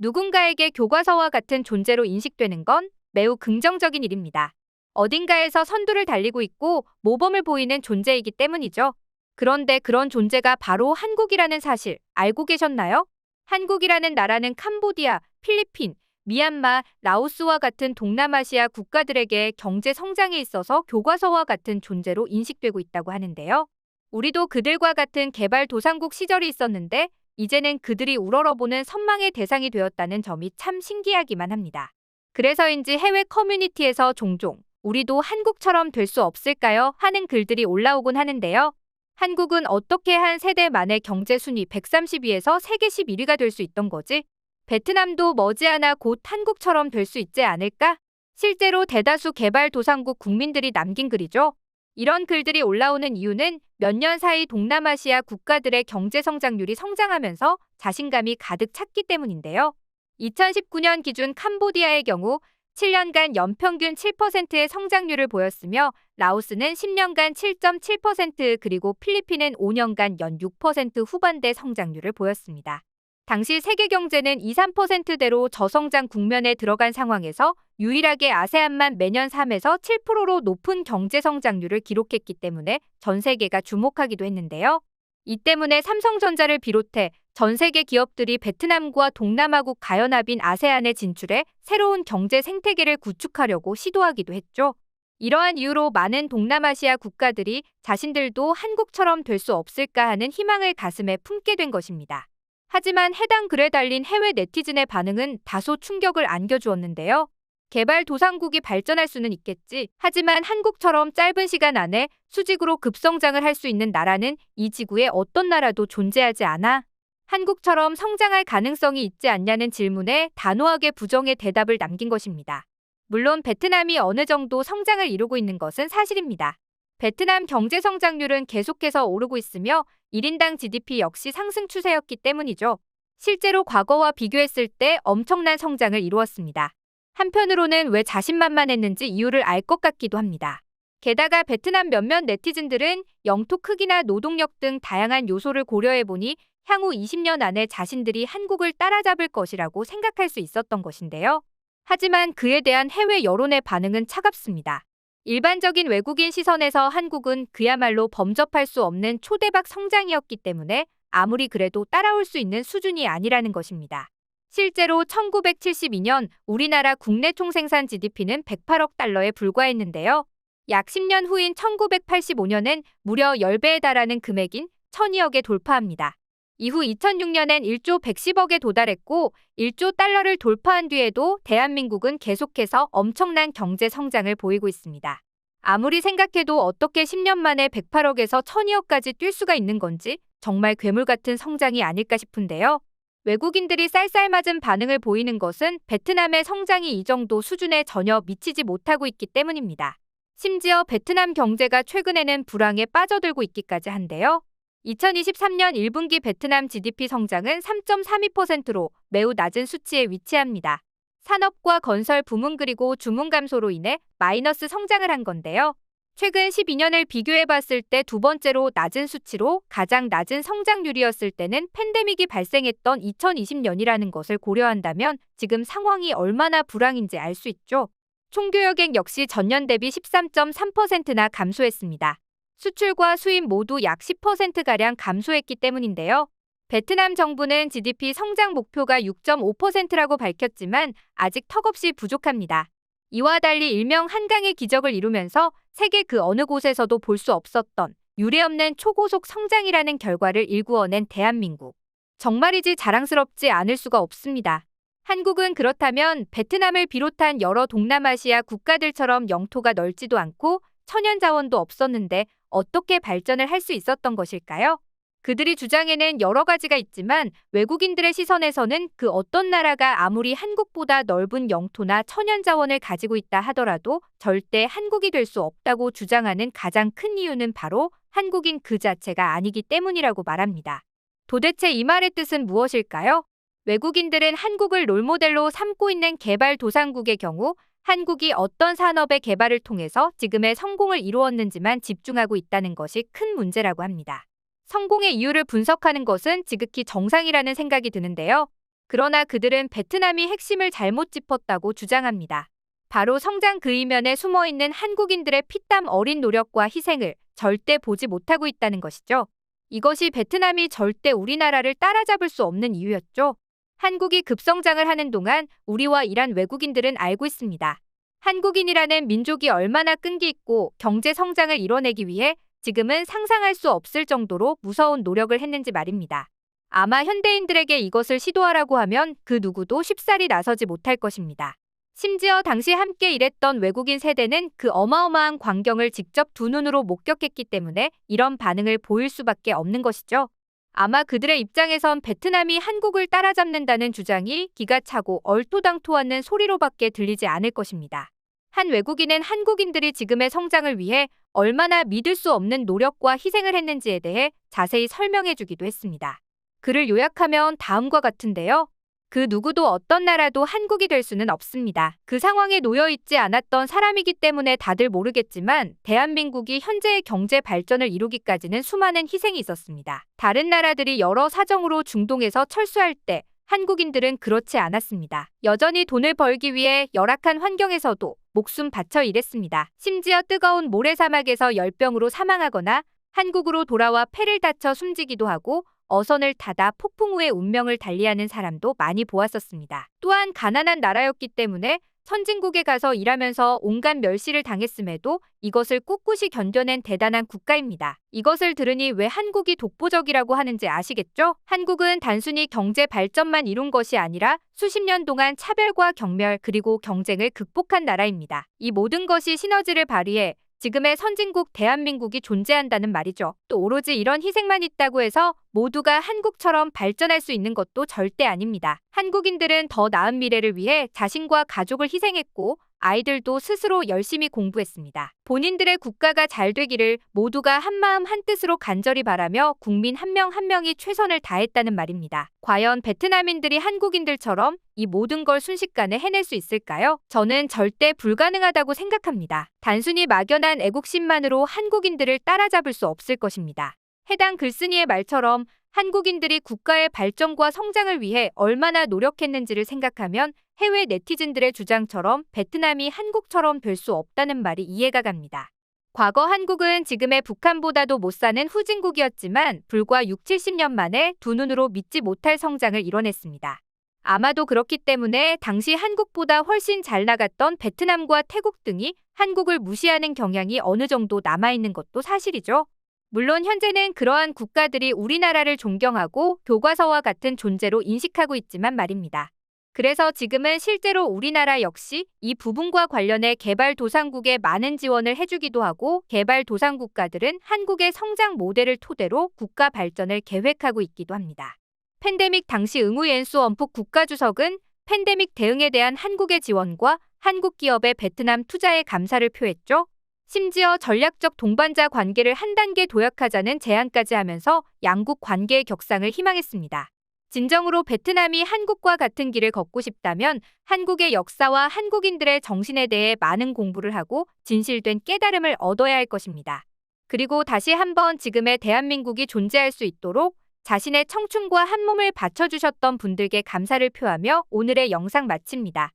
누군가에게 교과서와 같은 존재로 인식되는 건 매우 긍정적인 일입니다. 어딘가에서 선두를 달리고 있고 모범을 보이는 존재이기 때문이죠. 그런데 그런 존재가 바로 한국이라는 사실 알고 계셨나요? 한국이라는 나라는 캄보디아, 필리핀, 미얀마, 라오스와 같은 동남아시아 국가들에게 경제 성장에 있어서 교과서와 같은 존재로 인식되고 있다고 하는데요. 우리도 그들과 같은 개발도상국 시절이 있었는데 이제는 그들이 우러러보는 선망의 대상이 되었다는 점이 참 신기하기만 합니다. 그래서인지 해외 커뮤니티에서 종종 우리도 한국처럼 될 수 없을까요? 하는 글들이 올라오곤 하는데요. 한국은 어떻게 한 세대 만에 경제 순위 130위에서 세계 11위가 될 수 있던 거지? 베트남도 머지않아 곧 한국처럼 될 수 있지 않을까? 실제로 대다수 개발도상국 국민들이 남긴 글이죠. 이런 글들이 올라오는 이유는 몇 년 사이 동남아시아 국가들의 경제 성장률이 성장하면서 자신감이 가득 찼기 때문인데요. 2019년 기준 캄보디아의 경우 7년간 연평균 7%의 성장률을 보였으며 라오스는 10년간 7.7% 그리고 필리핀은 5년간 연 6% 후반대 성장률을 보였습니다. 당시 세계 경제는 2~3%대로 저성장 국면에 들어간 상황에서 유일하게 아세안만 매년 3에서 7%로 높은 경제 성장률을 기록했기 때문에 전 세계가 주목하기도 했는데요. 이 때문에 삼성전자를 비롯해 전 세계 기업들이 베트남과 동남아국 가연합인 아세안에 진출해 새로운 경제 생태계를 구축하려고 시도하기도 했죠. 이러한 이유로 많은 동남아시아 국가들이 자신들도 한국처럼 될 수 없을까 하는 희망을 가슴에 품게 된 것입니다. 하지만 해당 글에 달린 해외 네티즌의 반응은 다소 충격을 안겨주었는데요. 개발도상국이 발전할 수는 있겠지. 하지만 한국처럼 짧은 시간 안에 수직으로 급성장을 할 수 있는 나라는 이 지구에 어떤 나라도 존재하지 않아. 한국처럼 성장할 가능성이 있지 않냐는 질문에 단호하게 부정의 대답을 남긴 것입니다. 물론 베트남이 어느 정도 성장을 이루고 있는 것은 사실입니다. 베트남 경제 성장률은 계속해서 오르고 있으며 1인당 GDP 역시 상승 추세였기 때문이죠. 실제로 과거와 비교했을 때 엄청난 성장을 이루었습니다. 한편으로는 왜 자신만만했는지 이유를 알 것 같기도 합니다. 게다가 베트남 몇몇 네티즌들은 영토 크기나 노동력 등 다양한 요소를 고려해보니 향후 20년 안에 자신들이 한국을 따라잡을 것이라고 생각할 수 있었던 것인데요. 하지만 그에 대한 해외 여론의 반응은 차갑습니다. 일반적인 외국인 시선에서 한국은 그야말로 범접할 수 없는 초대박 성장이었기 때문에 아무리 그래도 따라올 수 있는 수준이 아니라는 것입니다. 실제로 1972년 우리나라 국내 총생산 GDP는 108억 달러에 불과했는데요. 약 10년 후인 1985년엔 무려 10배에 달하는 금액인 1002억에 돌파합니다. 이후 2006년엔 1조 110억에 도달했고 1조 달러를 돌파한 뒤에도 대한민국은 계속해서 엄청난 경제 성장을 보이고 있습니다. 아무리 생각해도 어떻게 10년 만에 108억에서 1002억까지 뛸 수가 있는 건지 정말 괴물 같은 성장이 아닐까 싶은데요. 외국인들이 쌀쌀맞은 반응을 보이는 것은 베트남의 성장이 이 정도 수준에 전혀 미치지 못하고 있기 때문입니다. 심지어 베트남 경제가 최근에는 불황에 빠져들고 있기까지 한데요. 2023년 1분기 베트남 GDP 성장은 3.32%로 매우 낮은 수치에 위치합니다. 산업과 건설 부문 그리고 주문 감소로 인해 마이너스 성장을 한 건데요. 최근 12년을 비교해봤을 때 두 번째로 낮은 수치로 가장 낮은 성장률이었을 때는 팬데믹이 발생했던 2020년이라는 것을 고려한다면 지금 상황이 얼마나 불황인지 알 수 있죠. 총교역액 역시 전년 대비 13.3%나 감소했습니다. 수출과 수입 모두 약 10%가량 감소했기 때문인데요. 베트남 정부는 GDP 성장 목표가 6.5%라고 밝혔지만 아직 턱없이 부족합니다. 이와 달리 일명 한강의 기적을 이루면서 세계 그 어느 곳에서도 볼 수 없었던 유례없는 초고속 성장이라는 결과를 일구어낸 대한민국. 정말이지 자랑스럽지 않을 수가 없습니다. 한국은 그렇다면 베트남을 비롯한 여러 동남아시아 국가들처럼 영토가 넓지도 않고 천연 자원도 없었는데 어떻게 발전을 할 수 있었던 것일까요? 그들이 주장에는 여러 가지가 있지만 외국인들의 시선에서는 그 어떤 나라가 아무리 한국보다 넓은 영토나 천연 자원을 가지고 있다 하더라도 절대 한국이 될 수 없다고 주장하는 가장 큰 이유는 바로 한국인 그 자체가 아니기 때문이라고 말합니다. 도대체 이 말의 뜻은 무엇일까요? 외국인들은 한국을 롤모델로 삼고 있는 개발도상국의 경우 한국이 어떤 산업의 개발을 통해서 지금의 성공을 이루었는지만 집중하고 있다는 것이 큰 문제라고 합니다. 성공의 이유를 분석하는 것은 지극히 정상이라는 생각이 드는데요. 그러나 그들은 베트남이 핵심을 잘못 짚었다고 주장합니다. 바로 성장 그 이면에 숨어있는 한국인들의 피땀 어린 노력과 희생을 절대 보지 못하고 있다는 것이죠. 이것이 베트남이 절대 우리나라를 따라잡을 수 없는 이유였죠. 한국이 급성장을 하는 동안 우리와 일한 외국인들은 알고 있습니다. 한국인이라는 민족이 얼마나 끈기 있고 경제 성장을 이뤄내기 위해 지금은 상상할 수 없을 정도로 무서운 노력을 했는지 말입니다. 아마 현대인들에게 이것을 시도하라고 하면 그 누구도 쉽사리 나서지 못할 것입니다. 심지어 당시 함께 일했던 외국인 세대는 그 어마어마한 광경을 직접 두 눈으로 목격했기 때문에 이런 반응을 보일 수밖에 없는 것이죠. 아마 그들의 입장에선 베트남이 한국을 따라잡는다는 주장이 기가 차고 얼토당토하는 소리로밖에 들리지 않을 것입니다. 한 외국인은 한국인들이 지금의 성장을 위해 얼마나 믿을 수 없는 노력과 희생을 했는지에 대해 자세히 설명해주기도 했습니다. 그를 요약하면 다음과 같은데요. 그 누구도 어떤 나라도 한국이 될 수는 없습니다. 그 상황에 놓여 있지 않았던 사람이기 때문에 다들 모르겠지만 대한민국이 현재의 경제 발전을 이루기까지는 수많은 희생이 있었습니다. 다른 나라들이 여러 사정으로 중동에서 철수할 때 한국인들은 그렇지 않았습니다. 여전히 돈을 벌기 위해 열악한 환경에서도 목숨 바쳐 일했습니다. 심지어 뜨거운 모래사막에서 열병으로 사망하거나 한국으로 돌아와 폐를 다쳐 숨지기도 하고 어선을 타다 폭풍 후에 운명을 달리하는 사람도 많이 보았었습니다. 또한 가난한 나라였기 때문에 선진국에 가서 일하면서 온갖 멸시를 당했음에도 이것을 꿋꿋이 견뎌낸 대단한 국가입니다. 이것을 들으니 왜 한국이 독보적이라고 하는지 아시겠죠? 한국은 단순히 경제 발전만 이룬 것이 아니라 수십 년 동안 차별과 경멸 그리고 경쟁을 극복한 나라입니다. 이 모든 것이 시너지를 발휘해 지금의 선진국 대한민국이 존재한다는 말이죠. 또 오로지 이런 희생만 있다고 해서 모두가 한국처럼 발전할 수 있는 것도 절대 아닙니다. 한국인들은 더 나은 미래를 위해 자신과 가족을 희생했고 아이들도 스스로 열심히 공부했습니다. 본인들의 국가가 잘 되기를 모두가 한마음 한뜻으로 간절히 바라며 국민 한 명 한 명이 최선을 다했다는 말입니다. 과연 베트남인들이 한국인들처럼 이 모든 걸 순식간에 해낼 수 있을까요? 저는 절대 불가능하다고 생각합니다. 단순히 막연한 애국심만으로 한국인들을 따라잡을 수 없을 것입니다. 해당 글쓴이의 말처럼 한국인들이 국가의 발전과 성장을 위해 얼마나 노력했는지를 생각하면 해외 네티즌들의 주장처럼 베트남이 한국처럼 될 수 없다는 말이 이해가 갑니다. 과거 한국은 지금의 북한보다도 못 사는 후진국이었지만 불과 6, 70년 만에 두 눈으로 믿지 못할 성장을 이뤄냈습니다. 아마도 그렇기 때문에 당시 한국보다 훨씬 잘 나갔던 베트남과 태국 등이 한국을 무시하는 경향이 어느 정도 남아있는 것도 사실이죠. 물론 현재는 그러한 국가들이 우리나라를 존경하고 교과서와 같은 존재로 인식하고 있지만 말입니다. 그래서 지금은 실제로 우리나라 역시 이 부분과 관련해 개발도상국에 많은 지원을 해주기도 하고 개발도상국가들은 한국의 성장 모델을 토대로 국가 발전을 계획하고 있기도 합니다. 팬데믹 당시 응우옌수 원폭 국가주석은 팬데믹 대응에 대한 한국의 지원과 한국 기업의 베트남 투자에 감사를 표했죠. 심지어 전략적 동반자 관계를 한 단계 도약하자는 제안까지 하면서 양국 관계의 격상을 희망했습니다. 진정으로 베트남이 한국과 같은 길을 걷고 싶다면 한국의 역사와 한국인들의 정신에 대해 많은 공부를 하고 진실된 깨달음을 얻어야 할 것입니다. 그리고 다시 한번 지금의 대한민국이 존재할 수 있도록 자신의 청춘과 한 몸을 바쳐주셨던 분들께 감사를 표하며 오늘의 영상 마칩니다.